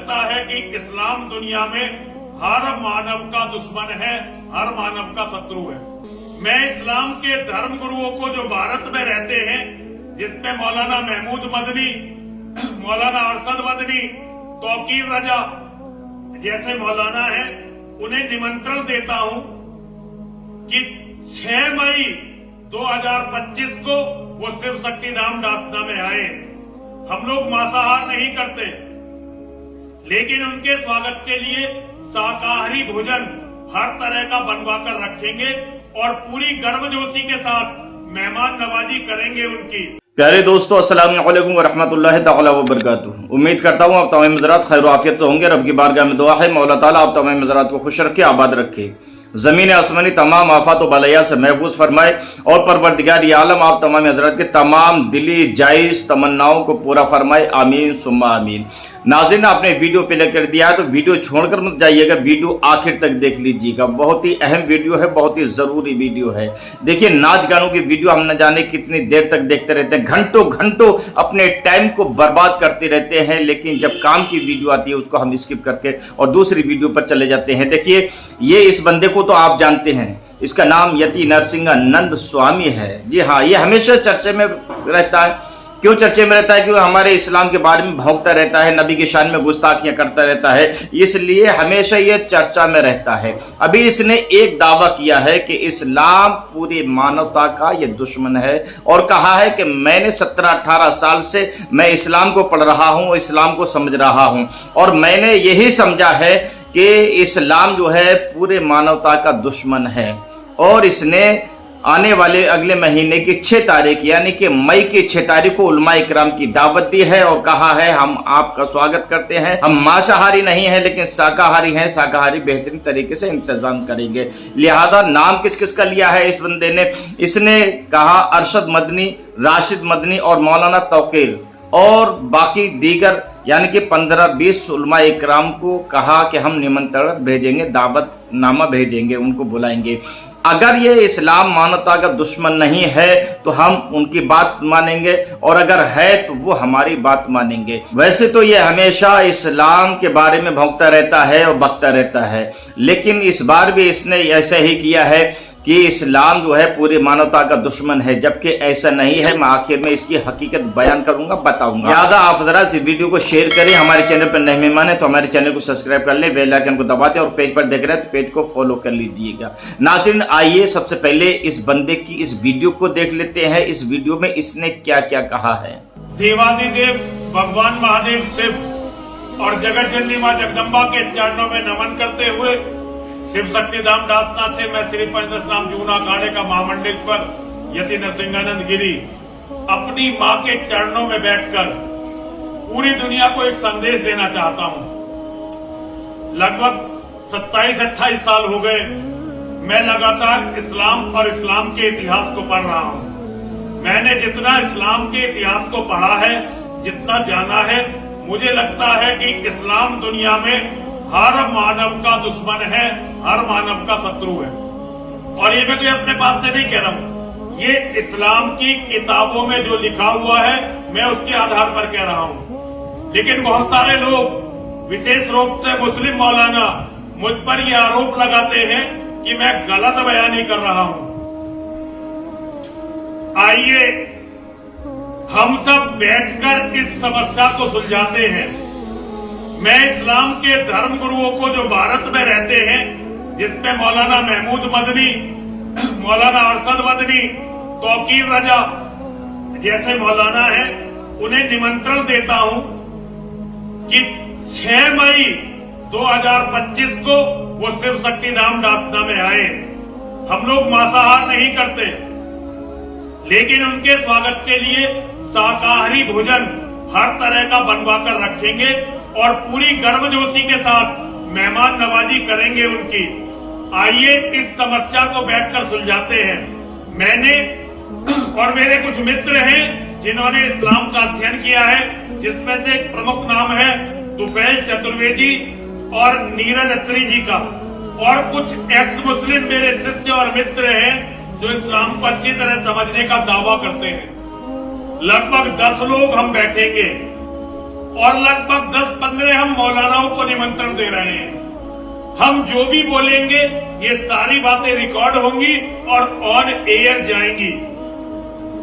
लगता है कि इस्लाम दुनिया में हर मानव का दुश्मन है, हर मानव का शत्रु है। मैं इस्लाम के धर्म गुरुओं को जो भारत में रहते हैं, जिसमें मौलाना महमूद मदनी, मौलाना अरशद मदनी, तौकीर रजा जैसे मौलाना हैं, उन्हें निमंत्रण देता हूं कि 6 मई 2025 को वो शिव शक्तिधाम दासना में आए। हम लोग मांसाहार नहीं करते, लेकिन उनके स्वागत के लिए शाकाहारी भोजन हर तरह का बनवा कर रखेंगे और पूरी गर्मजोशी के साथ मेहमान नवाजी करेंगे उनकी। प्यारे दोस्तों, अस्सलाम वालेकुम वरहमतुल्लाहि तआला वबरकातुहू। उम्मीद करता हूँ आप तमाम हज़रात खैर आफियत से होंगे। रब की बारगाह में दुआ है मौला ताला आप तमाम हज़रात को खुश रखे, आबाद रखे, जमीन आसमानी तमाम आफात व बलया से महफूज फरमाए और परवरदिगार ये आलम आप तमाम हज़रात के तमाम दिली जायज तमन्नाओं को पूरा फरमाए, आमीन सुम्मा आमीन। नाज़रीन, आपने वीडियो प्ले कर दिया है तो वीडियो छोड़कर मत जाइएगा, वीडियो आखिर तक देख लीजिएगा। बहुत ही अहम वीडियो है, बहुत ही जरूरी वीडियो है। देखिए, नाच गानों की वीडियो हम न जाने कितनी देर तक देखते रहते हैं, घंटों घंटों अपने टाइम को बर्बाद करते रहते हैं, लेकिन जब काम की वीडियो आती है उसको हम स्किप करके और दूसरी वीडियो पर चले जाते हैं। देखिए, ये इस बंदे को तो आप जानते हैं, इसका नाम यति नरसिंहानंद स्वामी है। जी हाँ, ये हमेशा चर्चे में रहता है। क्यों चर्चे में रहता है? क्योंकि हमारे इस्लाम के बारे में भौंकता रहता है, नबी की शान में गुस्ताखियां करता रहता है, इसलिए हमेशा ये चर्चा में रहता है। अभी इसने एक दावा किया है कि इस्लाम पूरी मानवता का ये दुश्मन है और कहा है कि मैंने 17-18 साल से मैं इस्लाम को पढ़ रहा हूं, इस्लाम को समझ रहा हूं और मैंने यही समझा है कि इस्लाम जो है पूरे मानवता का दुश्मन है। और इसने आने वाले अगले महीने की 6 तारीख यानी कि मई की 6 तारीख को उलमा इकराम की दावत दी है और कहा है हम आपका स्वागत करते हैं। हम मांसाहारी नहीं हैं लेकिन शाकाहारी हैं, शाकाहारी बेहतरीन तरीके से इंतजाम करेंगे। लिहाजा नाम किस किस का लिया है इस बंदे ने? इसने कहा अरशद मदनी, राशिद मदनी और मौलाना तौकीर और बाकी दीगर यानी कि 15-20 उलमा इकराम को कहा कि हम निमंत्रण भेजेंगे, दावतनामा भेजेंगे, उनको बुलाएंगे। अगर ये इस्लाम मानवता का दुश्मन नहीं है तो हम उनकी बात मानेंगे और अगर है तो वो हमारी बात मानेंगे। वैसे तो ये हमेशा इस्लाम के बारे में भौंकता रहता है और बकता रहता है, लेकिन इस बार भी इसने ऐसा ही किया है कि इस्लाम जो है पूरी मानवता का दुश्मन है, जबकि ऐसा नहीं है। मैं आखिर में इसकी हकीकत बयान करूंगा, बताऊंगा। लिहाजा आप जरा इस वीडियो को शेयर करें। हमारे चैनल पर नए मेहमान है तो हमारे चैनल को सब्सक्राइब कर लें, बेल आइकन को दबा दें और पेज पर देख रहे हैं तो पेज को फॉलो कर लीजिएगा। नाज़रीन, आइए सबसे पहले इस बंदे की इस वीडियो को देख लेते हैं। इस वीडियो में इसने क्या क्या कहा है। देवादिदेव भगवान महादेव शिव और जगत जननी मां जगदम्बा के चरणों में नमन करते हुए शिव शक्तिधाम दासना से मैं श्री पंचदशनाम जूना अखाड़े का महामंडलेश्वर यति नरसिंहानंद गिरी अपनी मां के चरणों में बैठकर पूरी दुनिया को एक संदेश देना चाहता हूं। लगभग 27-28 साल हो गए मैं लगातार इस्लाम और इस्लाम के इतिहास को पढ़ रहा हूं। मैंने जितना इस्लाम के इतिहास को पढ़ा है, जितना जाना है, मुझे लगता है कि इस्लाम दुनिया में हर मानव का दुश्मन है, हर मानव का शत्रु है। और ये मैं कोई अपने पास से नहीं कह रहा हूं, ये इस्लाम की किताबों में जो लिखा हुआ है मैं उसके आधार पर कह रहा हूं। लेकिन बहुत सारे लोग, विशेष रूप से मुस्लिम मौलाना, मुझ पर ये आरोप लगाते हैं कि मैं गलत बयानी कर रहा हूं। आइए हम सब बैठकर इस समस्या को सुलझाते हैं। मैं इस्लाम के धर्म गुरुओं को जो भारत में रहते हैं, जिसमें मौलाना महमूद मदनी, मौलाना अरशद मदनी, तौकीर रजा जैसे मौलाना हैं, उन्हें निमंत्रण देता हूं कि 6 मई 2025 को वो शिव शक्तिधाम दासना में आए। हम लोग मांसाहार नहीं करते, लेकिन उनके स्वागत के लिए शाकाहारी भोजन हर तरह का बनवा कर रखेंगे और पूरी गर्मजोशी के साथ मेहमान नवाजी करेंगे उनकी। आइए इस समस्या को बैठकर सुलझाते हैं। मैंने और मेरे कुछ मित्र हैं जिन्होंने इस्लाम का अध्ययन किया है, जिसमें से एक प्रमुख नाम है तुफैल चतुर्वेदी और नीरज अत्री जी का, और कुछ एक्स मुस्लिम मेरे शिष्य और मित्र हैं जो इस्लाम को अच्छी तरह समझने का दावा करते हैं। लगभग 10 लोग हम बैठेंगे और लगभग 10-15 हम मौलानाओं को निमंत्रण दे रहे हैं। हम जो भी बोलेंगे ये सारी बातें रिकॉर्ड होंगी और ऑन एयर जाएंगी।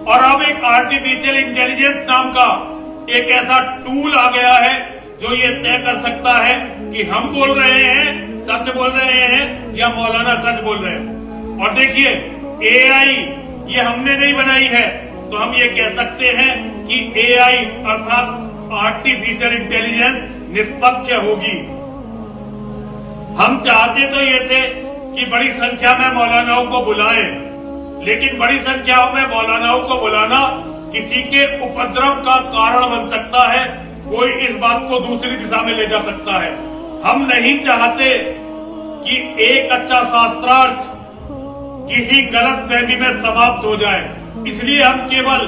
और अब एक आर्टिफिशियल इंटेलिजेंस नाम का एक ऐसा टूल आ गया है जो ये तय कर सकता है कि हम बोल रहे हैं, सच बोल रहे हैं या मौलाना सच बोल रहे हैं। और देखिए, एआई ये हमने नहीं बनाई है, तो हम ये कह सकते हैं कि एआई अर्थात आर्टिफिशियल इंटेलिजेंस निष्पक्ष होगी। हम चाहते तो ये थे कि बड़ी संख्या में मौलानाओं को बुलाएं, लेकिन बड़ी संख्या में मौलानाओं को बुलाना किसी के उपद्रव का कारण बन सकता है, कोई इस बात को दूसरी दिशा में ले जा सकता है। हम नहीं चाहते कि एक अच्छा शास्त्रार्थ किसी गलत फहमी में समाप्त हो जाए, इसलिए हम केवल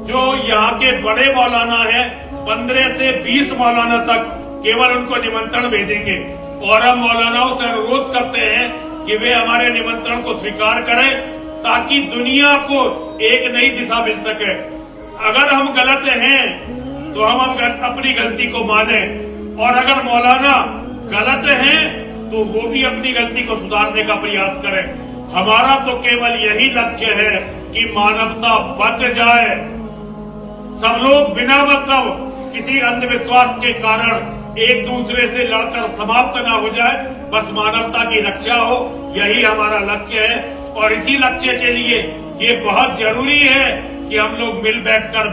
जो यहाँ के बड़े मौलाना हैं 15 से 20 मौलाना तक केवल उनको निमंत्रण भेजेंगे। और हम मौलानाओं से अनुरोध करते हैं कि वे हमारे निमंत्रण को स्वीकार करें ताकि दुनिया को एक नई दिशा मिल सके। अगर हम गलत हैं तो हम अपनी गलती को माने, और अगर मौलाना गलत हैं तो वो भी अपनी गलती को सुधारने का प्रयास करें। हमारा तो केवल यही लक्ष्य है कि मानवता बच जाए, सब लोग बिना मतलब किसी अंधविश्वास के कारण एक दूसरे से लड़कर समाप्त ना हो जाए, बस मानवता की रक्षा हो, यही हमारा लक्ष्य है। और इसी लक्ष्य के लिए ये बहुत जरूरी है कि हम लोग मिल बैठकर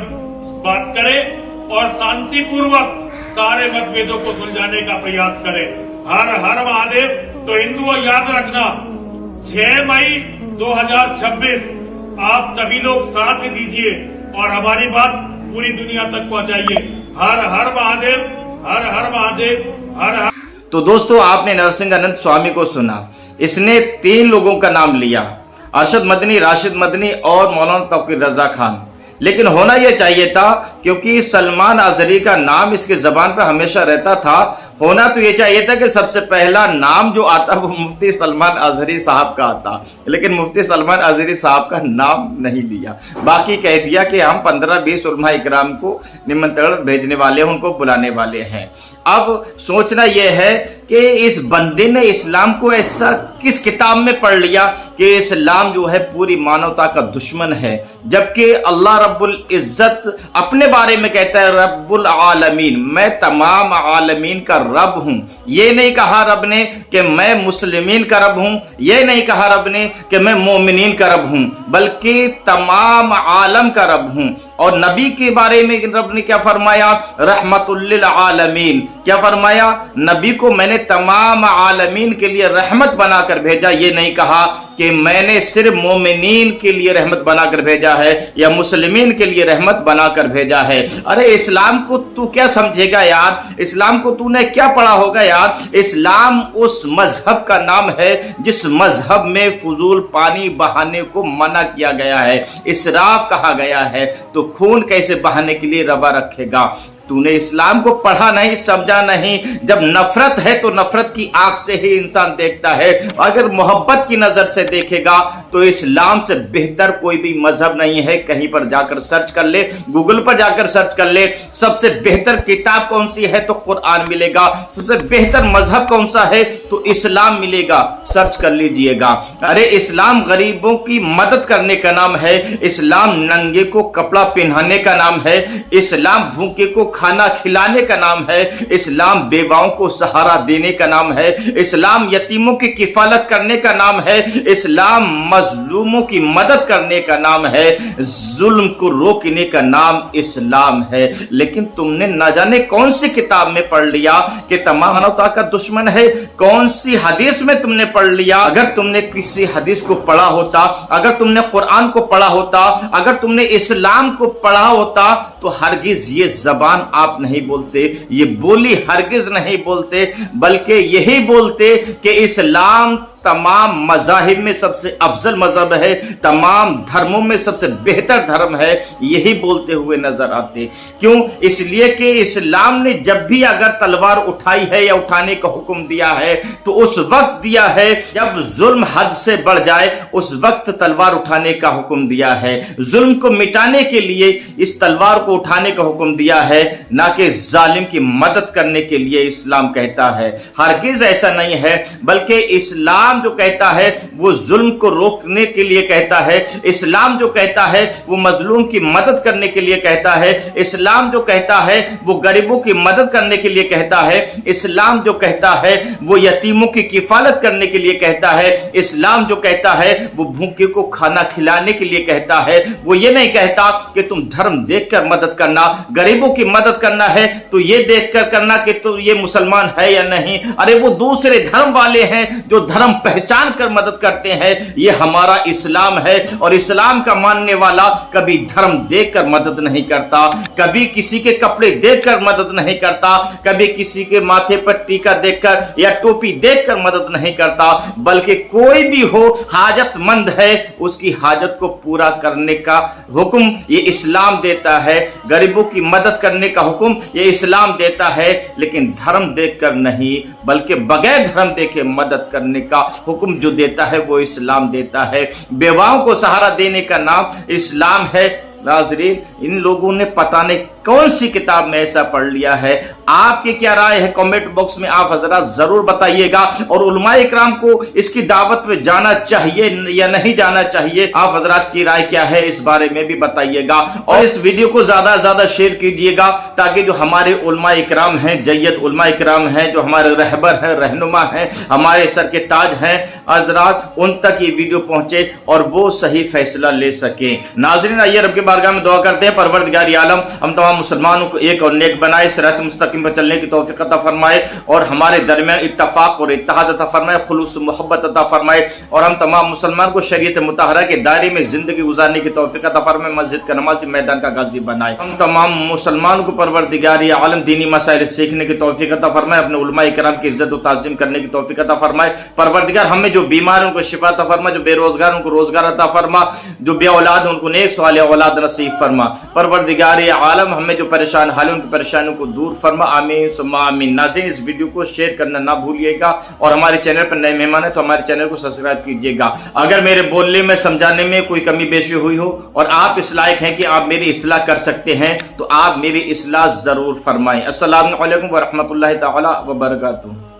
बात करें और शांतिपूर्वक सारे मतभेदों को सुलझाने का प्रयास करें। हर हर महादेव। तो हिंदुओं याद रखना, 6 मई 2026 आप सभी लोग साथ दीजिए और हमारी बात पूरी दुनिया तक पहुंचाइए। हर हर महादेव, हर हर महादेव, हर हर। तो दोस्तों, आपने नरसिंह अनंत स्वामी को सुना। इसने 3 लोगों का नाम लिया, अरशद मदनी, राशिद मदनी और मौलाना तौकीर रजा खान। लेकिन होना यह चाहिए था, क्योंकि सलमान आजरी का नाम इसके जबान पर हमेशा रहता था, होना तो यह चाहिए था कि सबसे पहला नाम जो आता वो मुफ्ती सलमान आजरी साहब का आता। लेकिन मुफ्ती सलमान आजरी साहब का नाम नहीं लिया, बाकी कह दिया कि हम 15-20 उलमा इकराम को निमंत्रण भेजने वाले हैं, उनको बुलाने वाले हैं। अब सोचना यह है कि इस बंदे ने इस्लाम को ऐसा किस किताब में पढ़ लिया कि इस्लाम जो है पूरी मानवता का दुश्मन है, जबकि अल्लाह रब्बुल इज्जत अपने बारे में कहता है रब्बुल आलमीन, मैं तमाम आलमीन का रब हूं। ये नहीं कहा रब ने कि मैं मुस्लिमीन का रब हूं, ये नहीं कहा रब ने कि मैं मोमिनीन का रब हूं, बल्कि तमाम आलम का रब हूं। और नबी के बारे में रब ने क्या फरमाया, रहमतुल लिल आलमीन। क्या फरमाया, नबी को मैंने तमाम आलमीन के लिए रहमत बनाकर भेजा। ये नहीं कहा कि मैंने सिर्फ मोमिनीन के लिए रहमत बनाकर भेजा है या मुस्लिमीन के लिए रहमत बनाकर भेजा है। अरे इस्लाम को तू क्या समझेगा यार, इस्लाम को तूने क्या पढ़ा होगा यार। इस्लाम उस मजहब का नाम है जिस मजहब में फजूल पानी बहाने को मना किया गया है, इसराफ कहा गया है। तो खून कैसे बहाने के लिए रवा रखेगा। तूने इस्लाम को पढ़ा नहीं, समझा नहीं। जब नफरत है तो नफरत की आंख से ही इंसान देखता है। अगर मोहब्बत की नजर से देखेगा तो इस्लाम से बेहतर कोई भी मजहब नहीं है। कहीं पर जाकर सर्च कर ले, गूगल पर जाकर सर्च कर ले, सबसे बेहतर किताब कौन सी है तो कुरान मिलेगा, सबसे बेहतर मजहब कौन सा है तो इस्लाम मिलेगा, सर्च कर लीजिएगा। अरे इस्लाम गरीबों की मदद करने का नाम है, इस्लाम नंगे को कपड़ा पहनाने का नाम है, इस्लाम भूखे को खाना खिलाने का नाम है, इस्लाम बेवाओं को सहारा देने का नाम है, इस्लाम यतीमों की किफालत करने का नाम है, इस्लाम मजलूमों की मदद करने का नाम है, जुल्म को रोकने का नाम इस्लाम है। लेकिन तुमने न जाने कौन सी किताब में पढ़ लिया कि तमाम मानवता का दुश्मन है, कौन सी हदीस में तुमने पढ़ लिया। अगर तुमने किसी हदीस को पढ़ा होता, अगर तुमने कुरान को पढ़ा होता, अगर तुमने इस्लाम को पढ़ा होता तो हरगिज ये जबान आप नहीं बोलते, ये बोली हरगिज नहीं बोलते, बल्कि यही बोलते कि इस्लाम तमाम मज़ाहिब में सबसे अफजल मजहब है, तमाम धर्मों में सबसे बेहतर धर्म है, यही बोलते हुए नजर आते। क्यों? इसलिए कि इस्लाम ने जब भी अगर तलवार उठाई है या उठाने का हुक्म दिया है तो उस वक्त दिया है जब जुल्म हद से बढ़ जाए, उस वक्त तलवार उठाने का हुक्म दिया है। जुल्म को मिटाने के लिए इस तलवार को उठाने का हुक्म दिया है। ना कि जालिम की मदद करने के लिए इस्लाम कहता है। हरगिज ऐसा नहीं है, बल्कि इस्लाम जो कहता है वो जुल्म को रोकने के लिए कहता है। इस्लाम जो कहता है वो मजलूम की मदद करने के लिए कहता है। इस्लाम जो कहता है वो गरीबों की मदद करने के लिए कहता है। इस्लाम जो कहता है वो यतीमों की किफालत करने के लिए कहता है। इस्लाम जो कहता है वो भूखे को खाना खिलाने के लिए कहता है। वो ये नहीं कहता कि तुम धर्म देखकर मदद करना, गरीबों की मदद करना है तो ये देखकर करना कि तो ये मुसलमान है या नहीं। अरे वो दूसरे धर्म वाले हैं जो धर्म पहचान कर मदद करते हैं। ये हमारा इस्लाम है और इस्लाम का मानने वाला कभी धर्म देखकर मदद नहीं करता, कभी किसी के कपड़े देखकर मदद नहीं करता, कभी किसी के माथे पर टीका देखकर या टोपी देखकर मदद नहीं करता, बल्कि कोई भी हो हाजतमंद है उसकी हाजत को पूरा करने का हुक्म ये इस्लाम देता है। गरीबों की मदद करने का हुक्म ये इस्लाम देता है, लेकिन धर्म देखकर नहीं बल्कि बगैर धर्म देखे मदद करने का हुक्म जो देता है वो इस्लाम देता है। बेवाओं को सहारा देने का नाम इस्लाम है। नाज़रीन, इन लोगों ने पता नहीं कौन सी किताब में ऐसा पढ़ लिया है। आपकी क्या राय है कमेंट बॉक्स में आप हजरात जरूर बताइएगा। और उलमाए इकराम को इसकी दावत में जाना चाहिए या नहीं जाना चाहिए, आप हजरात की राय क्या है इस बारे में भी बताइएगा। और इस वीडियो को ज्यादा से ज्यादा शेयर कीजिएगा ताकि जो हमारे उलमाए इकराम हैं, जय्यद उलमाए इकराम हैं, जो हमारे रहबर हैं, रहनुमा हैं, हमारे सर के ताज हैं हजरात, उन तक ये वीडियो पहुंचे और वो सही फैसला ले सके। नाज़रीन, आइए रब के बारगाह में दुआ करते हैं, परवरदिगार आलम हम तमाम मुसलमानों को एक और नेक बनाए, सिरात मुस्तकीम पर चलने की तौफीक अता फरमाए और हमारे दरमियान इत्तफाक और इत्तेहाद अता फरमाए, खुलूस मोहब्बत अता फरमाए और हम तमाम मुसलमान को शरीयत मुतहरा के दायरे में जिंदगी गुजारने की तौफीक अता फरमाए, मस्जिद का नमाजी मैदान का गाजी बनाए। हम तमाम मुसलमानों को परवरदिगार आलम दीनी मसाइल सीखने की तौफीक अता फरमाए, अपने उलमाए किराम की इज्जत और ताज़ीम करने की तौफीक अता फरमाए। परवरदिगार हमें जो बीमार उनको शिफा अता फरमा, जो बेरोजगार उनको रोजगार अता फरमा, जो बे औलाद उनको नेक सवाल औलाद नसीब फरमा। परवरदिगार आलम हमें जो परेशान हाल उनकी परेशानियों को दूर फरमा, आमीन सुम्मा आमीन। नाज़रीन, इस वीडियो को शेयर करना ना भूलिएगा और हमारे चैनल पर नए मेहमान है तो हमारे चैनल को सब्सक्राइब कीजिएगा। अगर मेरे बोलने में समझाने में कोई कमी बेशी हुई हो और आप इस लायक हैं कि आप मेरी इस्लाह कर सकते हैं तो आप मेरी इस्लाह जरूर फरमाएं। अस्सलामु अलैकुम व रहमतुल्लाहि तआला व बरकातुहू।